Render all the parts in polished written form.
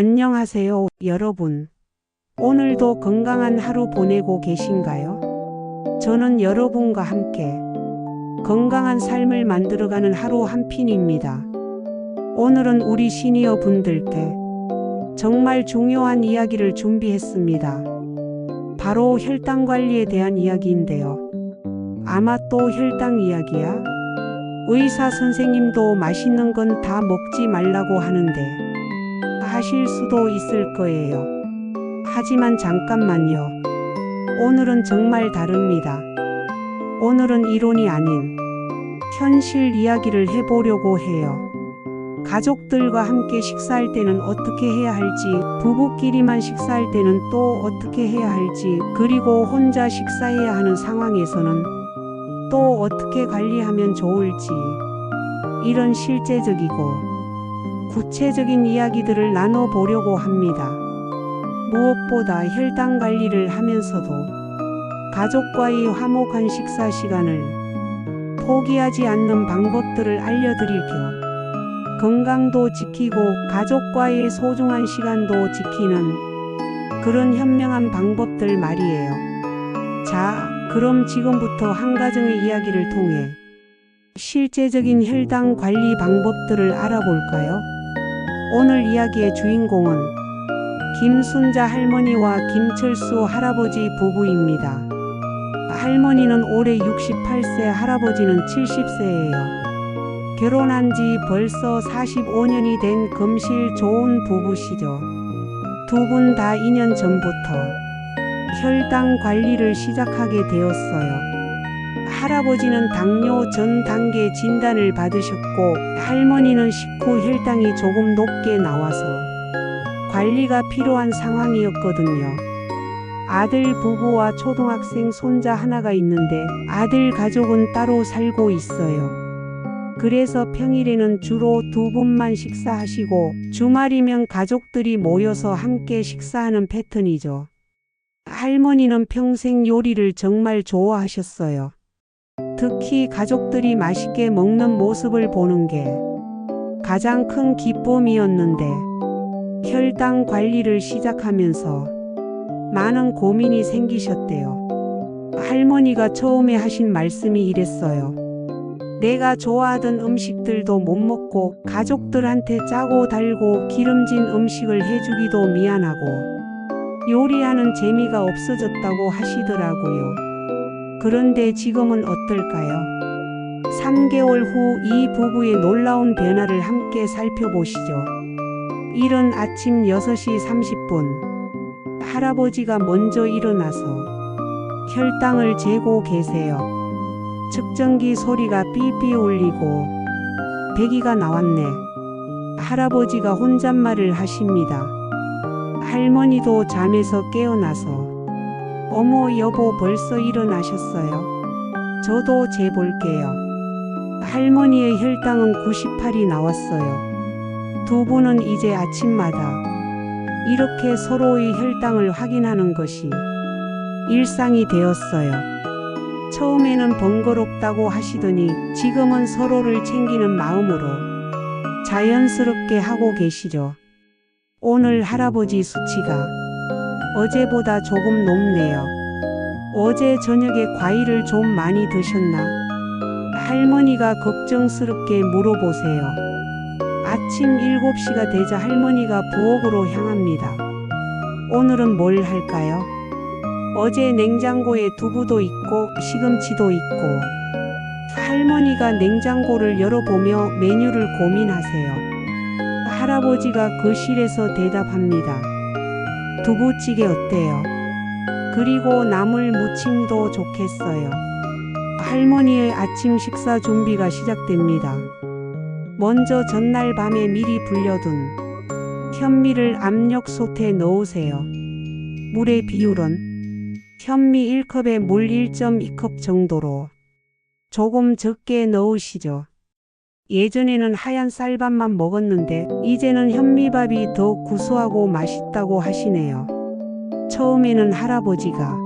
안녕하세요, 여러분. 오늘도 건강한 하루 보내고 계신가요? 저는 여러분과 함께 건강한 삶을 만들어가는 하루 한 핀입니다. 오늘은 우리 시니어 분들께 정말 중요한 이야기를 준비했습니다. 바로 혈당 관리에 대한 이야기인데요. 아마 또 혈당 이야기야? 의사 선생님도 맛있는 건 다 먹지 말라고 하는데 하실 수도 있을 거예요. 하지만 잠깐만요. 오늘은 정말 다릅니다. 오늘은 이론이 아닌 현실 이야기를 해보려고 해요. 가족들과 함께 식사할 때는 어떻게 해야 할지, 부부끼리만 식사할 때는 또 어떻게 해야 할지, 그리고 혼자 식사해야 하는 상황에서는 또 어떻게 관리하면 좋을지, 이런 실제적이고 구체적인 이야기들을 나눠보려고 합니다. 무엇보다 혈당 관리를 하면서도 가족과의 화목한 식사 시간을 포기하지 않는 방법들을 알려드릴 겸 건강도 지키고 가족과의 소중한 시간도 지키는 그런 현명한 방법들 말이에요. 자, 그럼 지금부터 한 가정의 이야기를 통해 실제적인 혈당 관리 방법들을 알아볼까요? 오늘 이야기의 주인공은 김순자 할머니와 김철수 할아버지 부부입니다. 할머니는 올해 68세, 할아버지는 70세예요. 결혼한 지 벌써 45년이 된 금실 좋은 부부시죠. 두 분 다 2년 전부터 혈당 관리를 시작하게 되었어요. 할아버지는 당뇨 전 단계 진단을 받으셨고 할머니는 식후 혈당이 조금 높게 나와서 관리가 필요한 상황이었거든요. 아들 부부와 초등학생 손자 하나가 있는데 아들 가족은 따로 살고 있어요. 그래서 평일에는 주로 두 분만 식사하시고 주말이면 가족들이 모여서 함께 식사하는 패턴이죠. 할머니는 평생 요리를 정말 좋아하셨어요. 특히 가족들이 맛있게 먹는 모습을 보는 게 가장 큰 기쁨이었는데 혈당 관리를 시작하면서 많은 고민이 생기셨대요. 할머니가 처음에 하신 말씀이 이랬어요. 내가 좋아하던 음식들도 못 먹고 가족들한테 짜고 달고 기름진 음식을 해주기도 미안하고 요리하는 재미가 없어졌다고 하시더라고요. 그런데 지금은 어떨까요? 3개월 후 이 부부의 놀라운 변화를 함께 살펴보시죠. 이른 아침 6시 30분 할아버지가 먼저 일어나서 혈당을 재고 계세요. 측정기 소리가 삐삐 울리고 100이가 나왔네. 할아버지가 혼잣말을 하십니다. 할머니도 잠에서 깨어나서 어머 여보 벌써 일어나셨어요? 저도 재볼게요. 할머니의 혈당은 98이 나왔어요. 두 분은 이제 아침마다 이렇게 서로의 혈당을 확인하는 것이 일상이 되었어요. 처음에는 번거롭다고 하시더니 지금은 서로를 챙기는 마음으로 자연스럽게 하고 계시죠. 오늘 할아버지 수치가 어제보다 조금 높네요. 어제 저녁에 과일을 좀 많이 드셨나? 할머니가 걱정스럽게 물어보세요. 아침 7시가 되자 할머니가 부엌으로 향합니다. 오늘은 뭘 할까요? 어제 냉장고에 두부도 있고 시금치도 있고. 할머니가 냉장고를 열어보며 메뉴를 고민하세요. 할아버지가 거실에서 대답합니다. 두부찌개 어때요? 그리고 나물 무침도 좋겠어요. 할머니의 아침 식사 준비가 시작됩니다. 먼저 전날 밤에 미리 불려둔 현미를 압력솥에 넣으세요. 물의 비율은 현미 1컵에 물 1.2컵 정도로 조금 적게 넣으시죠. 예전에는 하얀 쌀밥만 먹었는데 이제는 현미밥이 더 구수하고 맛있다고 하시네요. 처음에는 할아버지가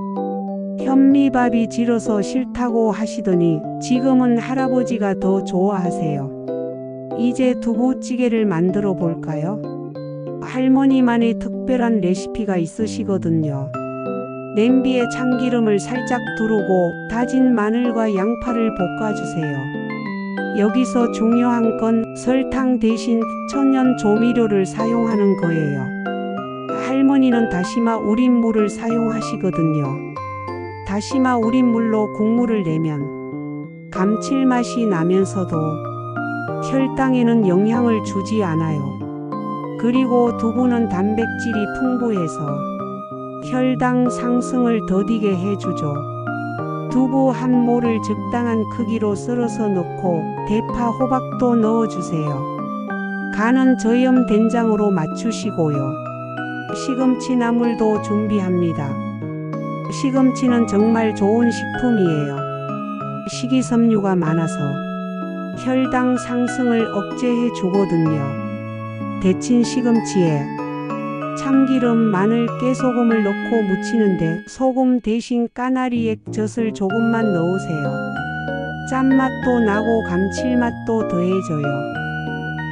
현미밥이 질어서 싫다고 하시더니 지금은 할아버지가 더 좋아하세요. 이제 두부찌개를 만들어 볼까요? 할머니만의 특별한 레시피가 있으시거든요. 냄비에 참기름을 살짝 두르고 다진 마늘과 양파를 볶아주세요. 여기서 중요한 건 설탕 대신 천연 조미료를 사용하는 거예요. 할머니는 다시마 우린 물을 사용하시거든요. 다시마 우린 물로 국물을 내면 감칠맛이 나면서도 혈당에는 영향을 주지 않아요. 그리고 두부는 단백질이 풍부해서 혈당 상승을 더디게 해주죠. 두부 한 모를 적당한 크기로 썰어서 넣고 대파, 호박도 넣어주세요. 간은 저염 된장으로 맞추시고요. 시금치 나물도 준비합니다. 시금치는 정말 좋은 식품이에요. 식이섬유가 많아서 혈당 상승을 억제해 주거든요. 데친 시금치에 참기름, 마늘, 깨소금을 넣고 무치는데 소금 대신 까나리액 젖을 조금만 넣으세요. 짠맛도 나고 감칠맛도 더해져요.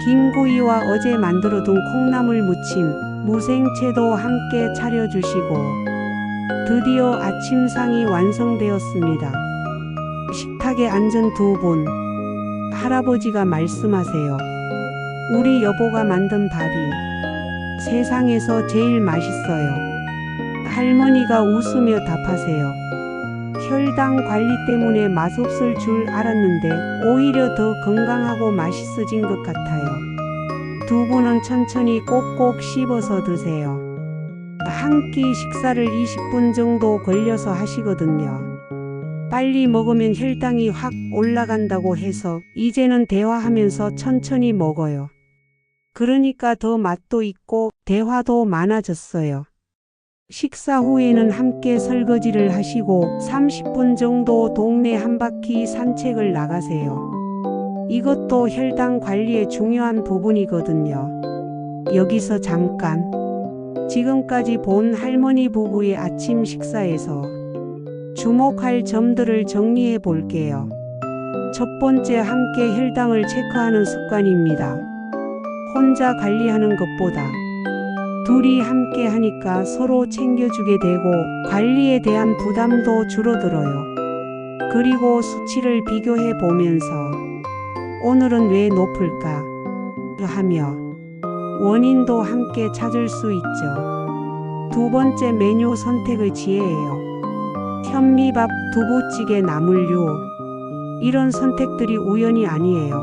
김구이와 어제 만들어둔 콩나물 무침, 무생채도 함께 차려주시고 드디어 아침상이 완성되었습니다. 식탁에 앉은 두 분, 할아버지가 말씀하세요. 우리 여보가 만든 밥이 세상에서 제일 맛있어요. 할머니가 웃으며 답하세요. 혈당 관리 때문에 맛없을 줄 알았는데 오히려 더 건강하고 맛있어진 것 같아요. 두 분은 천천히 꼭꼭 씹어서 드세요. 한 끼 식사를 20분 정도 걸려서 하시거든요. 빨리 먹으면 혈당이 확 올라간다고 해서 이제는 대화하면서 천천히 먹어요. 그러니까 더 맛도 있고 대화도 많아졌어요. 식사 후에는 함께 설거지를 하시고 30분 정도 동네 한 바퀴 산책을 나가세요. 이것도 혈당 관리의 중요한 부분이거든요. 여기서 잠깐 지금까지 본 할머니 부부의 아침 식사에서 주목할 점들을 정리해 볼게요. 첫 번째, 함께 혈당을 체크하는 습관입니다. 혼자 관리하는 것보다 둘이 함께 하니까 서로 챙겨주게 되고 관리에 대한 부담도 줄어들어요. 그리고 수치를 비교해 보면서 오늘은 왜 높을까 하며 원인도 함께 찾을 수 있죠. 두 번째, 메뉴 선택의 지혜예요. 현미밥, 두부찌개, 나물류, 이런 선택들이 우연이 아니에요.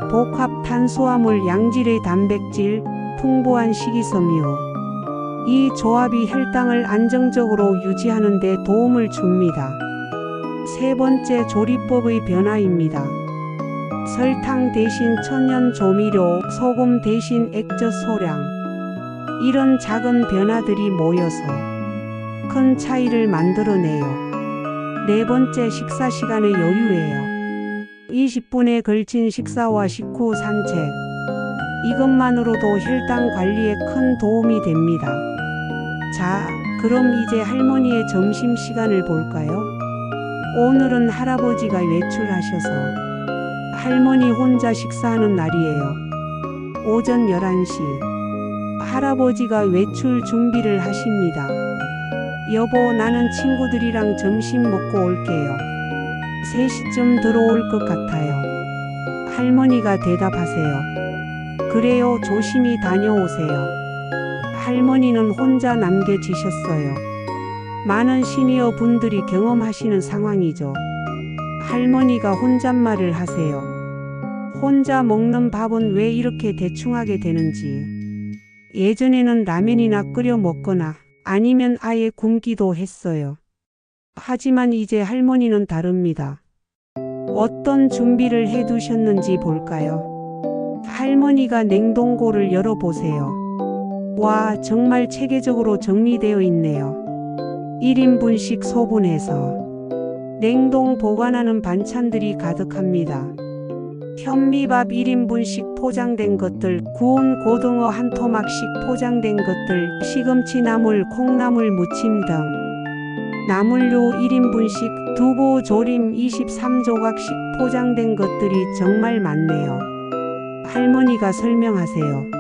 복합 탄수화물, 양질의 단백질, 풍부한 식이섬유, 이 조합이 혈당을 안정적으로 유지하는 데 도움을 줍니다. 세 번째, 조리법의 변화입니다. 설탕 대신 천연 조미료, 소금 대신 액젓 소량, 이런 작은 변화들이 모여서 큰 차이를 만들어내요. 네 번째, 식사 시간의 여유예요. 20분에 걸친 식사와 식후 산책, 이것만으로도 혈당 관리에 큰 도움이 됩니다. 자, 그럼 이제 할머니의 점심시간을 볼까요? 오늘은 할아버지가 외출하셔서 할머니 혼자 식사하는 날이에요. 오전 11시, 할아버지가 외출 준비를 하십니다. 여보, 나는 친구들이랑 점심 먹고 올게요. 3시쯤 들어올 것 같아요. 할머니가 대답하세요. 그래요, 조심히 다녀오세요. 할머니는 혼자 남겨지셨어요. 많은 시니어 분들이 경험하시는 상황이죠. 할머니가 혼잣말을 하세요. 혼자 먹는 밥은 왜 이렇게 대충 하게 되는지. 예전에는 라면이나 끓여 먹거나 아니면 아예 굶기도 했어요. 하지만 이제 할머니는 다릅니다. 어떤 준비를 해두셨는지 볼까요? 할머니가 냉동고를 열어보세요. 와, 정말 체계적으로 정리되어 있네요. 1인분씩 소분해서 냉동 보관하는 반찬들이 가득합니다. 현미밥 1인분씩 포장된 것들, 구운 고등어 한 토막씩 포장된 것들, 시금치 나물, 콩나물 무침 등 나물류 1인분씩, 두부 조림 23조각씩 포장된 것들이 정말 많네요. 할머니가 설명하세요.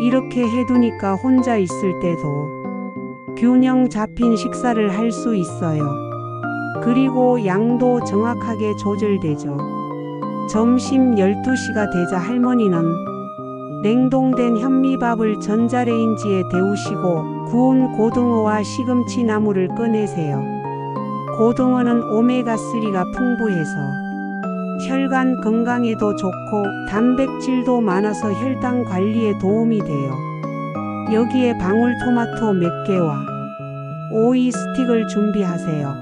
이렇게 해두니까 혼자 있을 때도 균형 잡힌 식사를 할 수 있어요. 그리고 양도 정확하게 조절되죠. 점심 12시가 되자 할머니는 냉동된 현미밥을 전자레인지에 데우시고 구운 고등어와 시금치 나물을 꺼내세요. 고등어는 오메가3가 풍부해서 혈관 건강에도 좋고 단백질도 많아서 혈당 관리에 도움이 돼요. 여기에 방울토마토 몇 개와 오이 스틱을 준비하세요.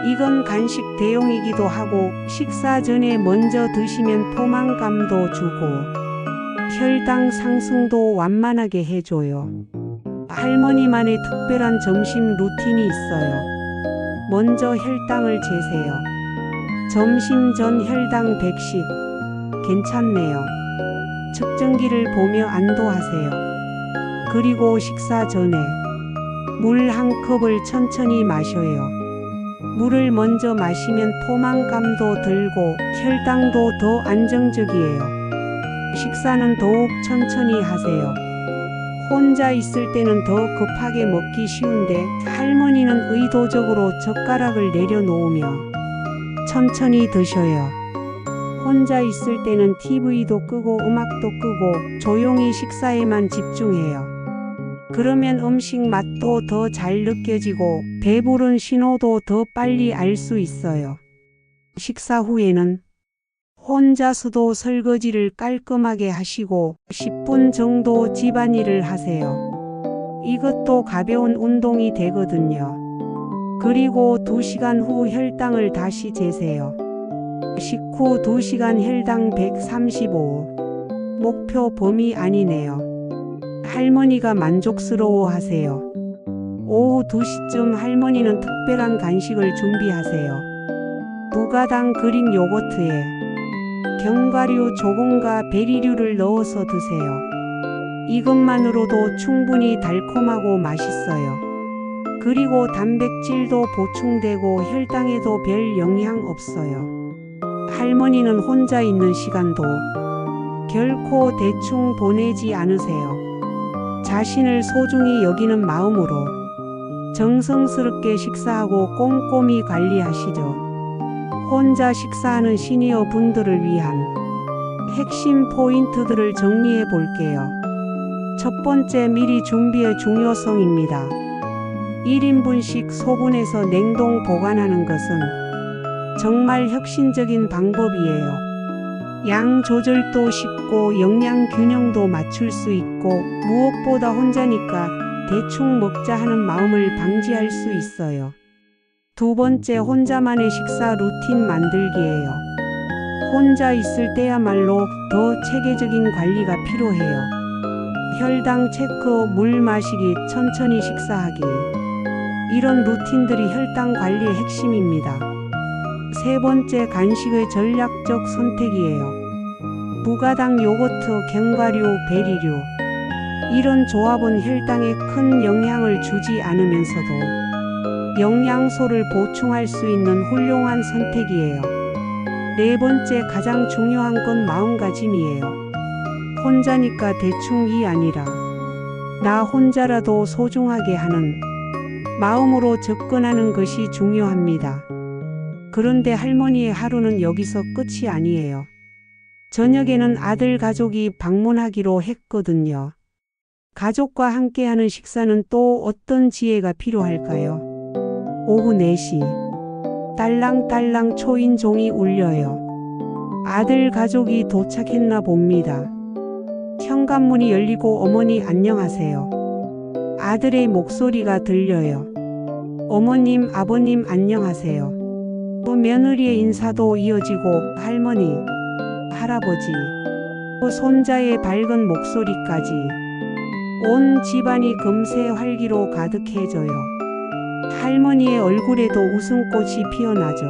이건 간식 대용이기도 하고 식사 전에 먼저 드시면 포만감도 주고 혈당 상승도 완만하게 해줘요. 할머니만의 특별한 점심 루틴이 있어요. 먼저 혈당을 재세요. 점심 전 혈당 100씩 괜찮네요. 측정기를 보며 안도하세요. 그리고 식사 전에 물 한 컵을 천천히 마셔요. 물을 먼저 마시면 포만감도 들고 혈당도 더 안정적이에요. 식사는 더욱 천천히 하세요. 혼자 있을 때는 더 급하게 먹기 쉬운데 할머니는 의도적으로 젓가락을 내려놓으며 천천히 드셔요. 혼자 있을 때는 TV도 끄고 음악도 끄고 조용히 식사에만 집중해요. 그러면 음식 맛도 더 잘 느껴지고 배부른 신호도 더 빨리 알 수 있어요. 식사 후에는 혼자서도 설거지를 깔끔하게 하시고 10분 정도 집안일을 하세요. 이것도 가벼운 운동이 되거든요. 그리고 2시간 후 혈당을 다시 재세요. 식후 2시간 혈당 135. 목표 범위 아니네요. 할머니가 만족스러워 하세요. 오후 2시쯤 할머니는 특별한 간식을 준비하세요. 무가당 그릭 요거트에 견과류 조금과 베리류를 넣어서 드세요. 이것만으로도 충분히 달콤하고 맛있어요. 그리고 단백질도 보충되고 혈당에도 별 영향 없어요. 할머니는 혼자 있는 시간도 결코 대충 보내지 않으세요. 자신을 소중히 여기는 마음으로 정성스럽게 식사하고 꼼꼼히 관리하시죠. 혼자 식사하는 시니어 분들을 위한 핵심 포인트들을 정리해 볼게요. 첫 번째, 미리 준비의 중요성입니다. 1인분씩 소분해서 냉동 보관하는 것은 정말 혁신적인 방법이에요. 양 조절도 쉽고 영양 균형도 맞출 수 있고 무엇보다 혼자니까 대충 먹자 하는 마음을 방지할 수 있어요. 두 번째, 혼자만의 식사 루틴 만들기예요. 혼자 있을 때야말로 더 체계적인 관리가 필요해요. 혈당 체크, 물 마시기, 천천히 식사하기. 이런 루틴들이 혈당 관리의 핵심입니다. 세 번째, 간식의 전략적 선택이에요. 무가당 요거트, 견과류, 베리류. 이런 조합은 혈당에 큰 영향을 주지 않으면서도 영양소를 보충할 수 있는 훌륭한 선택이에요. 네 번째, 가장 중요한 건 마음가짐이에요. 혼자니까 대충이 아니라 나 혼자라도 소중하게 하는 마음으로 접근하는 것이 중요합니다. 그런데 할머니의 하루는 여기서 끝이 아니에요. 저녁에는 아들 가족이 방문하기로 했거든요. 가족과 함께하는 식사는 또 어떤 지혜가 필요할까요? 오후 4시. 딸랑딸랑 초인종이 울려요. 아들 가족이 도착했나 봅니다. 현관문이 열리고 어머니 안녕하세요. 아들의 목소리가 들려요. 어머님, 아버님 안녕하세요. 또 며느리의 인사도 이어지고 할머니, 할아버지, 또 손자의 밝은 목소리까지 온 집안이 금세 활기로 가득해져요. 할머니의 얼굴에도 웃음꽃이 피어나죠.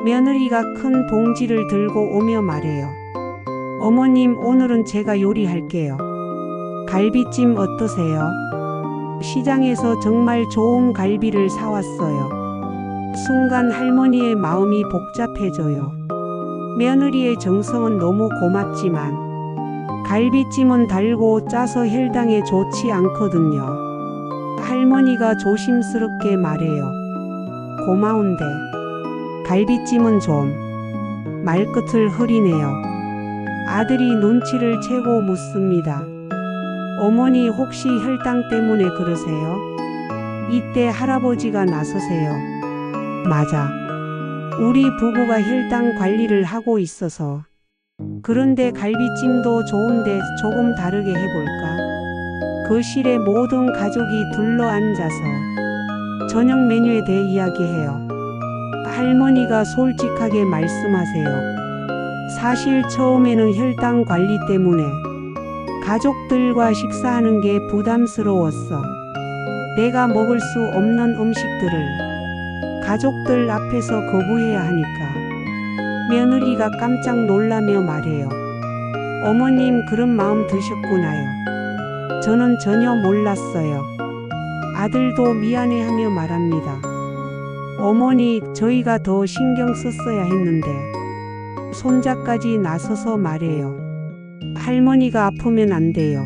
며느리가 큰 봉지를 들고 오며 말해요. 어머님, 오늘은 제가 요리할게요. 갈비찜 어떠세요? 시장에서 정말 좋은 갈비를 사왔어요. 순간 할머니의 마음이 복잡해져요. 며느리의 정성은 너무 고맙지만 갈비찜은 달고 짜서 혈당에 좋지 않거든요. 할머니가 조심스럽게 말해요. 고마운데 갈비찜은 좀. 말끝을 흐리네요. 아들이 눈치를 채고 묻습니다. 어머니 혹시 혈당 때문에 그러세요? 이때 할아버지가 나서세요. 맞아. 우리 부부가 혈당 관리를 하고 있어서. 그런데 갈비찜도 좋은데 조금 다르게 해볼까? 거실에 모든 가족이 둘러앉아서 저녁 메뉴에 대해 이야기해요. 할머니가 솔직하게 말씀하세요. 사실 처음에는 혈당 관리 때문에 가족들과 식사하는 게 부담스러웠어. 내가 먹을 수 없는 음식들을 가족들 앞에서 거부해야 하니까. 며느리가 깜짝 놀라며 말해요. 어머님 그런 마음 드셨구나요. 저는 전혀 몰랐어요. 아들도 미안해하며 말합니다. 어머니 저희가 더 신경 썼어야 했는데. 손자까지 나서서 말해요. 할머니가 아프면 안 돼요.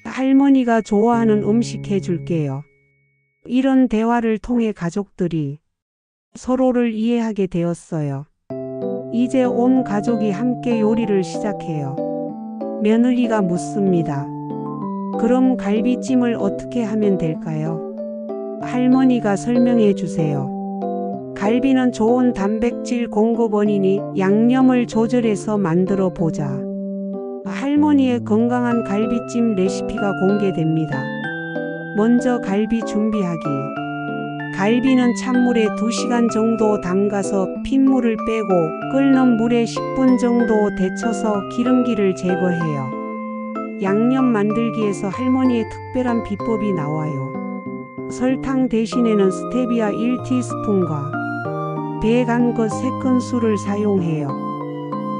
할머니가 좋아하는 음식 해줄게요. 이런 대화를 통해 가족들이 서로를 이해하게 되었어요. 이제 온 가족이 함께 요리를 시작해요. 며느리가 묻습니다. 그럼 갈비찜을 어떻게 하면 될까요? 할머니가 설명해 주세요. 갈비는 좋은 단백질 공급원이니 양념을 조절해서 만들어 보자. 할머니의 건강한 갈비찜 레시피가 공개됩니다. 먼저 갈비 준비하기. 갈비는 찬물에 2시간 정도 담가서 핏물을 빼고 끓는 물에 10분 정도 데쳐서 기름기를 제거해요. 양념 만들기에서 할머니의 특별한 비법이 나와요. 설탕 대신에는 스테비아 1티스푼과 배 간 것 3큰술을 사용해요.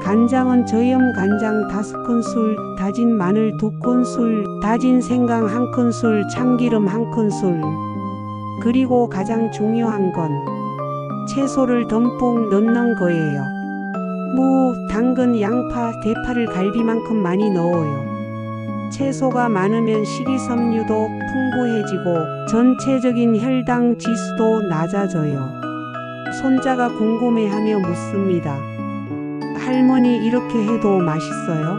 간장은 저염 간장 5큰술, 다진 마늘 2큰술, 다진 생강 1큰술, 참기름 1큰술. 그리고 가장 중요한 건 채소를 듬뿍 넣는 거예요. 무, 당근, 양파, 대파를 갈비만큼 많이 넣어요. 채소가 많으면 식이섬유도 풍부해지고 전체적인 혈당 지수도 낮아져요. 손자가 궁금해하며 묻습니다. 할머니 이렇게 해도 맛있어요?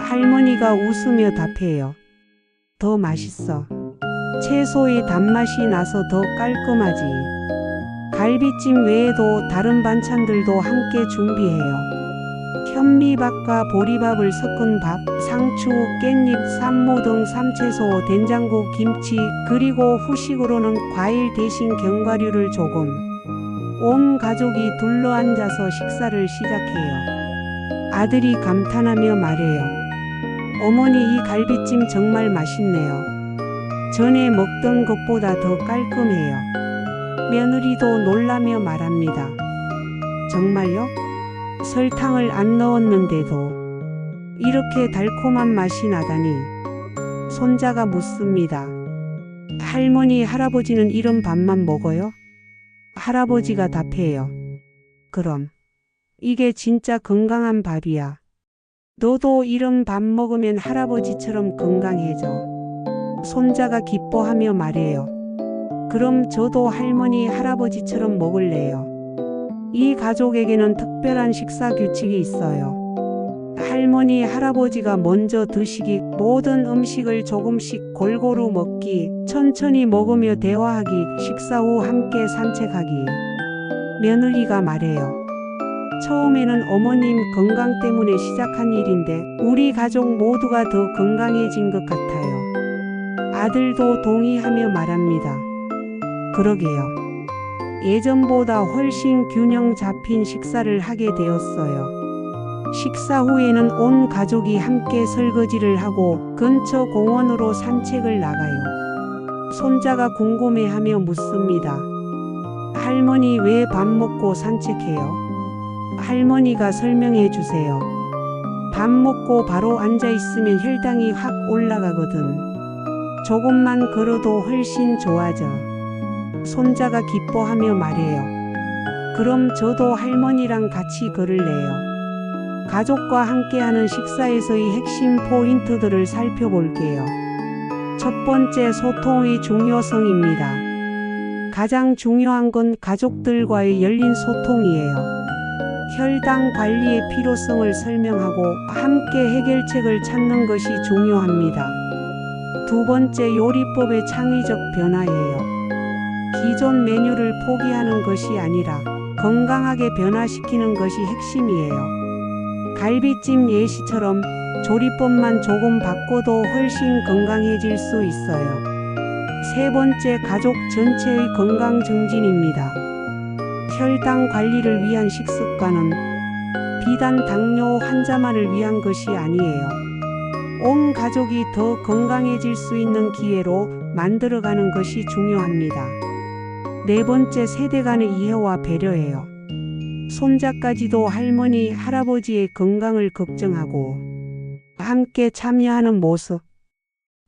할머니가 웃으며 답해요. 더 맛있어. 채소의 단맛이 나서 더 깔끔하지. 갈비찜 외에도 다른 반찬들도 함께 준비해요. 현미밥과 보리밥을 섞은 밥, 상추, 깻잎, 산모 등 삼채소, 된장국, 김치, 그리고 후식으로는 과일 대신 견과류를 조금. 온 가족이 둘러앉아서 식사를 시작해요. 아들이 감탄하며 말해요. 어머니 이 갈비찜 정말 맛있네요. 전에 먹던 것보다 더 깔끔해요. 며느리도 놀라며 말합니다. 정말요? 설탕을 안 넣었는데도 이렇게 달콤한 맛이 나다니. 손자가 묻습니다. 할머니, 할아버지는 이런 밥만 먹어요? 할아버지가 답해요. 그럼 이게 진짜 건강한 밥이야. 너도 이런 밥 먹으면 할아버지처럼 건강해져. 손자가 기뻐하며 말해요. 그럼 저도 할머니, 할아버지처럼 먹을래요. 이 가족에게는 특별한 식사 규칙이 있어요. 할머니, 할아버지가 먼저 드시기, 모든 음식을 조금씩 골고루 먹기, 천천히 먹으며 대화하기, 식사 후 함께 산책하기. 며느리가 말해요. 처음에는 어머님 건강 때문에 시작한 일인데 우리 가족 모두가 더 건강해진 것 같아요. 아들도 동의하며 말합니다. 그러게요. 예전보다 훨씬 균형 잡힌 식사를 하게 되었어요. 식사 후에는 온 가족이 함께 설거지를 하고 근처 공원으로 산책을 나가요. 손자가 궁금해하며 묻습니다. 할머니 왜 밥 먹고 산책해요? 할머니가 설명해 주세요. 밥 먹고 바로 앉아 있으면 혈당이 확 올라가거든. 조금만 걸어도 훨씬 좋아져. 손자가 기뻐하며 말해요. 그럼 저도 할머니랑 같이 걸을래요. 가족과 함께하는 식사에서의 핵심 포인트들을 살펴볼게요. 첫 번째, 소통의 중요성입니다. 가장 중요한 건 가족들과의 열린 소통이에요. 혈당 관리의 필요성을 설명하고 함께 해결책을 찾는 것이 중요합니다. 두 번째, 요리법의 창의적 변화예요. 기존 메뉴를 포기하는 것이 아니라 건강하게 변화시키는 것이 핵심이에요. 갈비찜 예시처럼 조리법만 조금 바꿔도 훨씬 건강해질 수 있어요. 세 번째, 가족 전체의 건강 증진입니다. 혈당 관리를 위한 식습관은 비단 당뇨 환자만을 위한 것이 아니에요. 온 가족이 더 건강해질 수 있는 기회로 만들어가는 것이 중요합니다. 네 번째, 세대 간의 이해와 배려예요. 손자까지도 할머니, 할아버지의 건강을 걱정하고 함께 참여하는 모습.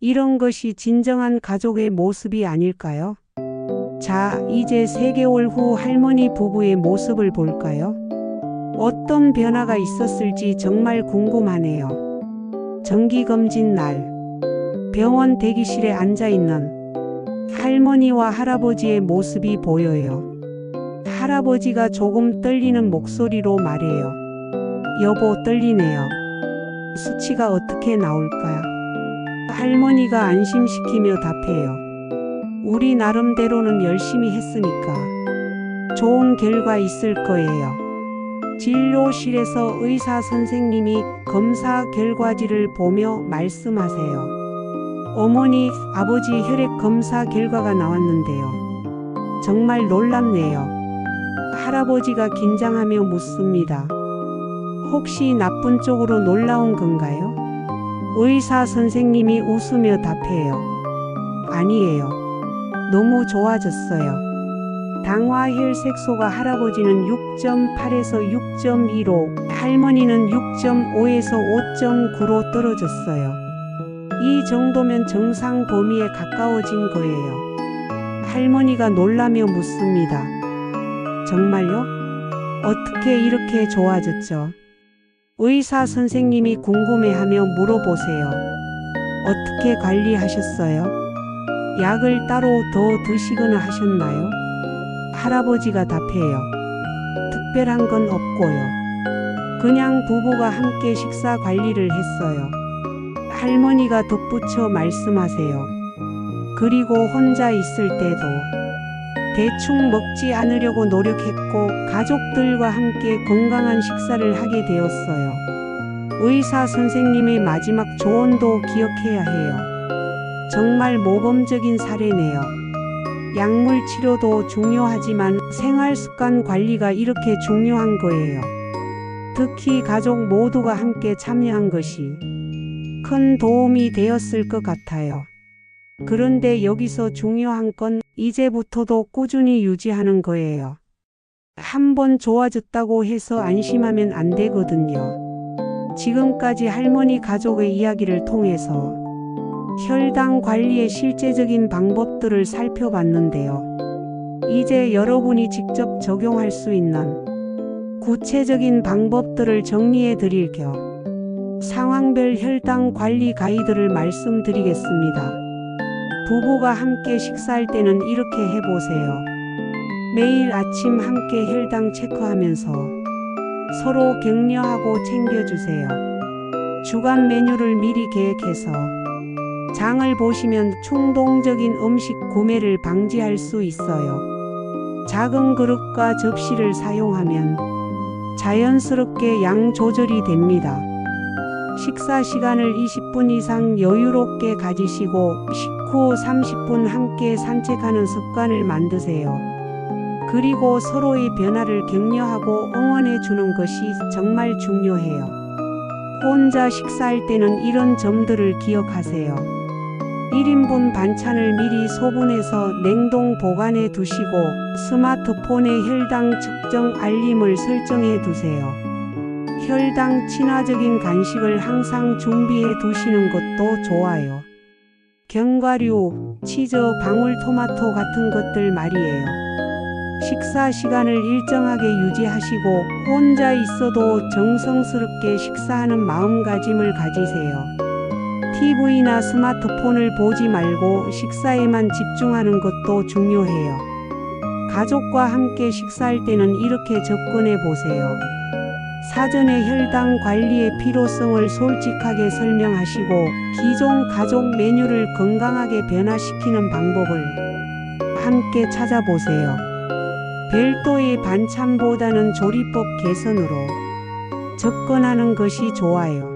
이런 것이 진정한 가족의 모습이 아닐까요? 자, 이제 3개월 후 할머니 부부의 모습을 볼까요? 어떤 변화가 있었을지 정말 궁금하네요. 정기검진 날, 병원 대기실에 앉아있는 할머니와 할아버지의 모습이 보여요. 할아버지가 조금 떨리는 목소리로 말해요. 여보, 떨리네요. 수치가 어떻게 나올까요? 할머니가 안심시키며 답해요. 우리 나름대로는 열심히 했으니까 좋은 결과 있을 거예요. 진료실에서 의사 선생님이 검사 결과지를 보며 말씀하세요. 어머니, 아버지 혈액 검사 결과가 나왔는데요. 정말 놀랍네요. 할아버지가 긴장하며 묻습니다. 혹시 나쁜 쪽으로 놀라운 건가요? 의사 선생님이 웃으며 답해요. 아니에요. 너무 좋아졌어요. 당화 혈색소가 할아버지는 6.8에서 6.2로, 할머니는 6.5에서 5.9로 떨어졌어요. 이 정도면 정상 범위에 가까워진 거예요. 할머니가 놀라며 묻습니다. 정말요? 어떻게 이렇게 좋아졌죠? 의사 선생님이 궁금해하며 물어보세요. 어떻게 관리하셨어요? 약을 따로 더 드시거나 하셨나요? 할아버지가 답해요. 특별한 건 없고요. 그냥 부부가 함께 식사 관리를 했어요. 할머니가 덧붙여 말씀하세요. 그리고 혼자 있을 때도 대충 먹지 않으려고 노력했고 가족들과 함께 건강한 식사를 하게 되었어요. 의사 선생님의 마지막 조언도 기억해야 해요. 정말 모범적인 사례네요. 약물 치료도 중요하지만 생활 습관 관리가 이렇게 중요한 거예요. 특히 가족 모두가 함께 참여한 것이 큰 도움이 되었을 것 같아요. 그런데 여기서 중요한 건 이제부터도 꾸준히 유지하는 거예요. 한번 좋아졌다고 해서 안심하면 안 되거든요. 지금까지 할머니 가족의 이야기를 통해서 혈당 관리의 실제적인 방법들을 살펴봤는데요. 이제 여러분이 직접 적용할 수 있는 구체적인 방법들을 정리해 드릴 겸 상황별 혈당 관리 가이드를 말씀드리겠습니다. 부부가 함께 식사할 때는 이렇게 해보세요. 매일 아침 함께 혈당 체크하면서 서로 격려하고 챙겨주세요. 주간 메뉴를 미리 계획해서 장을 보시면 충동적인 음식 구매를 방지할 수 있어요. 작은 그릇과 접시를 사용하면 자연스럽게 양 조절이 됩니다. 식사 시간을 20분 이상 여유롭게 가지시고 식후 30분 함께 산책하는 습관을 만드세요. 그리고 서로의 변화를 격려하고 응원해 주는 것이 정말 중요해요. 혼자 식사할 때는 이런 점들을 기억하세요. 1인분 반찬을 미리 소분해서 냉동 보관해 두시고 스마트폰에 혈당 측정 알림을 설정해 두세요. 혈당 친화적인 간식을 항상 준비해 두시는 것도 좋아요. 견과류, 치즈, 방울토마토 같은 것들 말이에요. 식사 시간을 일정하게 유지하시고 혼자 있어도 정성스럽게 식사하는 마음가짐을 가지세요. TV나 스마트폰을 보지 말고 식사에만 집중하는 것도 중요해요. 가족과 함께 식사할 때는 이렇게 접근해 보세요. 사전에 혈당 관리의 필요성을 솔직하게 설명하시고 기존 가족 메뉴를 건강하게 변화시키는 방법을 함께 찾아보세요. 별도의 반찬보다는 조리법 개선으로 접근하는 것이 좋아요.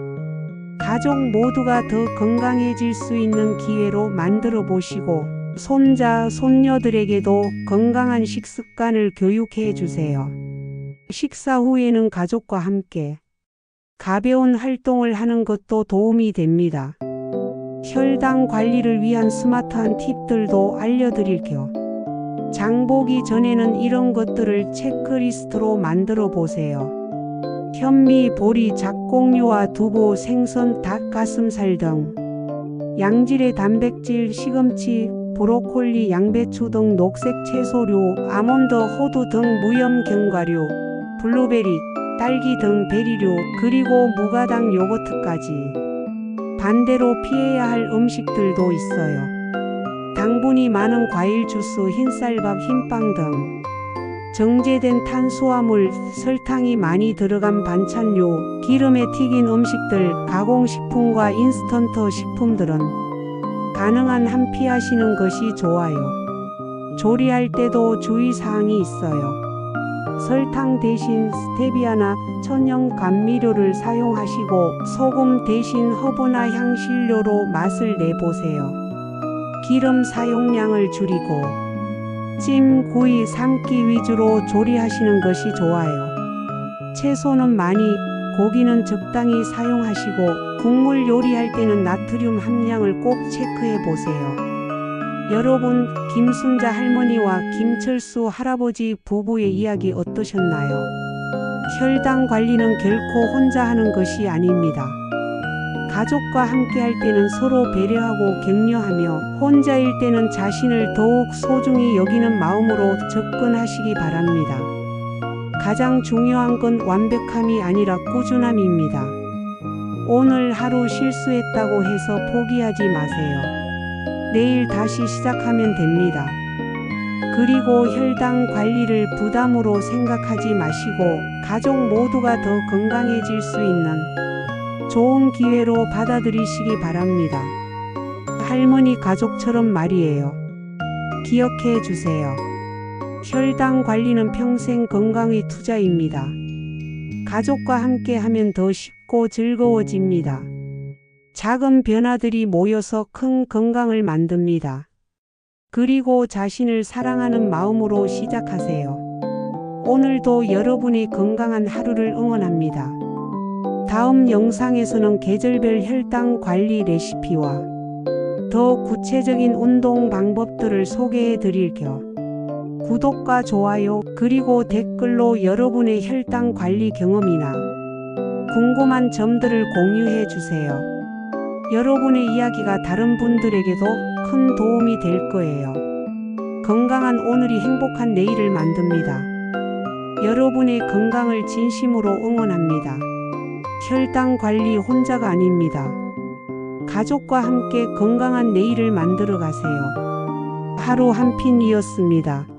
가족 모두가 더 건강해질 수 있는 기회로 만들어 보시고 손자, 손녀들에게도 건강한 식습관을 교육해 주세요. 식사 후에는 가족과 함께 가벼운 활동을 하는 것도 도움이 됩니다. 혈당 관리를 위한 스마트한 팁들도 알려드릴게요. 장 보기 전에는 이런 것들을 체크리스트로 만들어 보세요. 현미, 보리, 잡곡류와 두부, 생선, 닭, 가슴살 등 양질의 단백질, 시금치, 브로콜리, 양배추 등 녹색 채소류, 아몬드, 호두 등 무염 견과류, 블루베리, 딸기 등 베리류, 그리고 무가당 요거트까지. 반대로 피해야 할 음식들도 있어요. 당분이 많은 과일 주스, 흰쌀밥, 흰빵 등 정제된 탄수화물, 설탕이 많이 들어간 반찬류, 기름에 튀긴 음식들, 가공식품과 인스턴트 식품들은 가능한 한 피하시는 것이 좋아요. 조리할 때도 주의사항이 있어요. 설탕 대신 스테비아나 천연 감미료를 사용하시고 소금 대신 허브나 향신료로 맛을 내보세요. 기름 사용량을 줄이고 찜, 구이, 삶기 위주로 조리하시는 것이 좋아요. 채소는 많이, 고기는 적당히 사용하시고 국물 요리할 때는 나트륨 함량을 꼭 체크해 보세요. 여러분, 김순자 할머니와 김철수 할아버지 부부의 이야기 어떠셨나요? 혈당 관리는 결코 혼자 하는 것이 아닙니다. 가족과 함께 할 때는 서로 배려하고 격려하며 혼자일 때는 자신을 더욱 소중히 여기는 마음으로 접근하시기 바랍니다. 가장 중요한 건 완벽함이 아니라 꾸준함입니다. 오늘 하루 실수했다고 해서 포기하지 마세요. 내일 다시 시작하면 됩니다. 그리고 혈당 관리를 부담으로 생각하지 마시고 가족 모두가 더 건강해질 수 있는 좋은 기회로 받아들이시기 바랍니다. 할머니 가족처럼 말이에요. 기억해 주세요. 혈당 관리는 평생 건강의 투자입니다. 가족과 함께 하면 더 쉽고 즐거워집니다. 작은 변화들이 모여서 큰 건강을 만듭니다. 그리고 자신을 사랑하는 마음으로 시작하세요. 오늘도 여러분의 건강한 하루를 응원합니다. 다음 영상에서는 계절별 혈당 관리 레시피와 더 구체적인 운동 방법들을 소개해 드릴게요. 구독과 좋아요 그리고 댓글로 여러분의 혈당 관리 경험이나 궁금한 점들을 공유해 주세요. 여러분의 이야기가 다른 분들에게도 큰 도움이 될 거예요. 건강한 오늘이 행복한 내일을 만듭니다. 여러분의 건강을 진심으로 응원합니다. 혈당 관리 혼자가 아닙니다. 가족과 함께 건강한 내일을 만들어 가세요. 하루 한 핀이었습니다.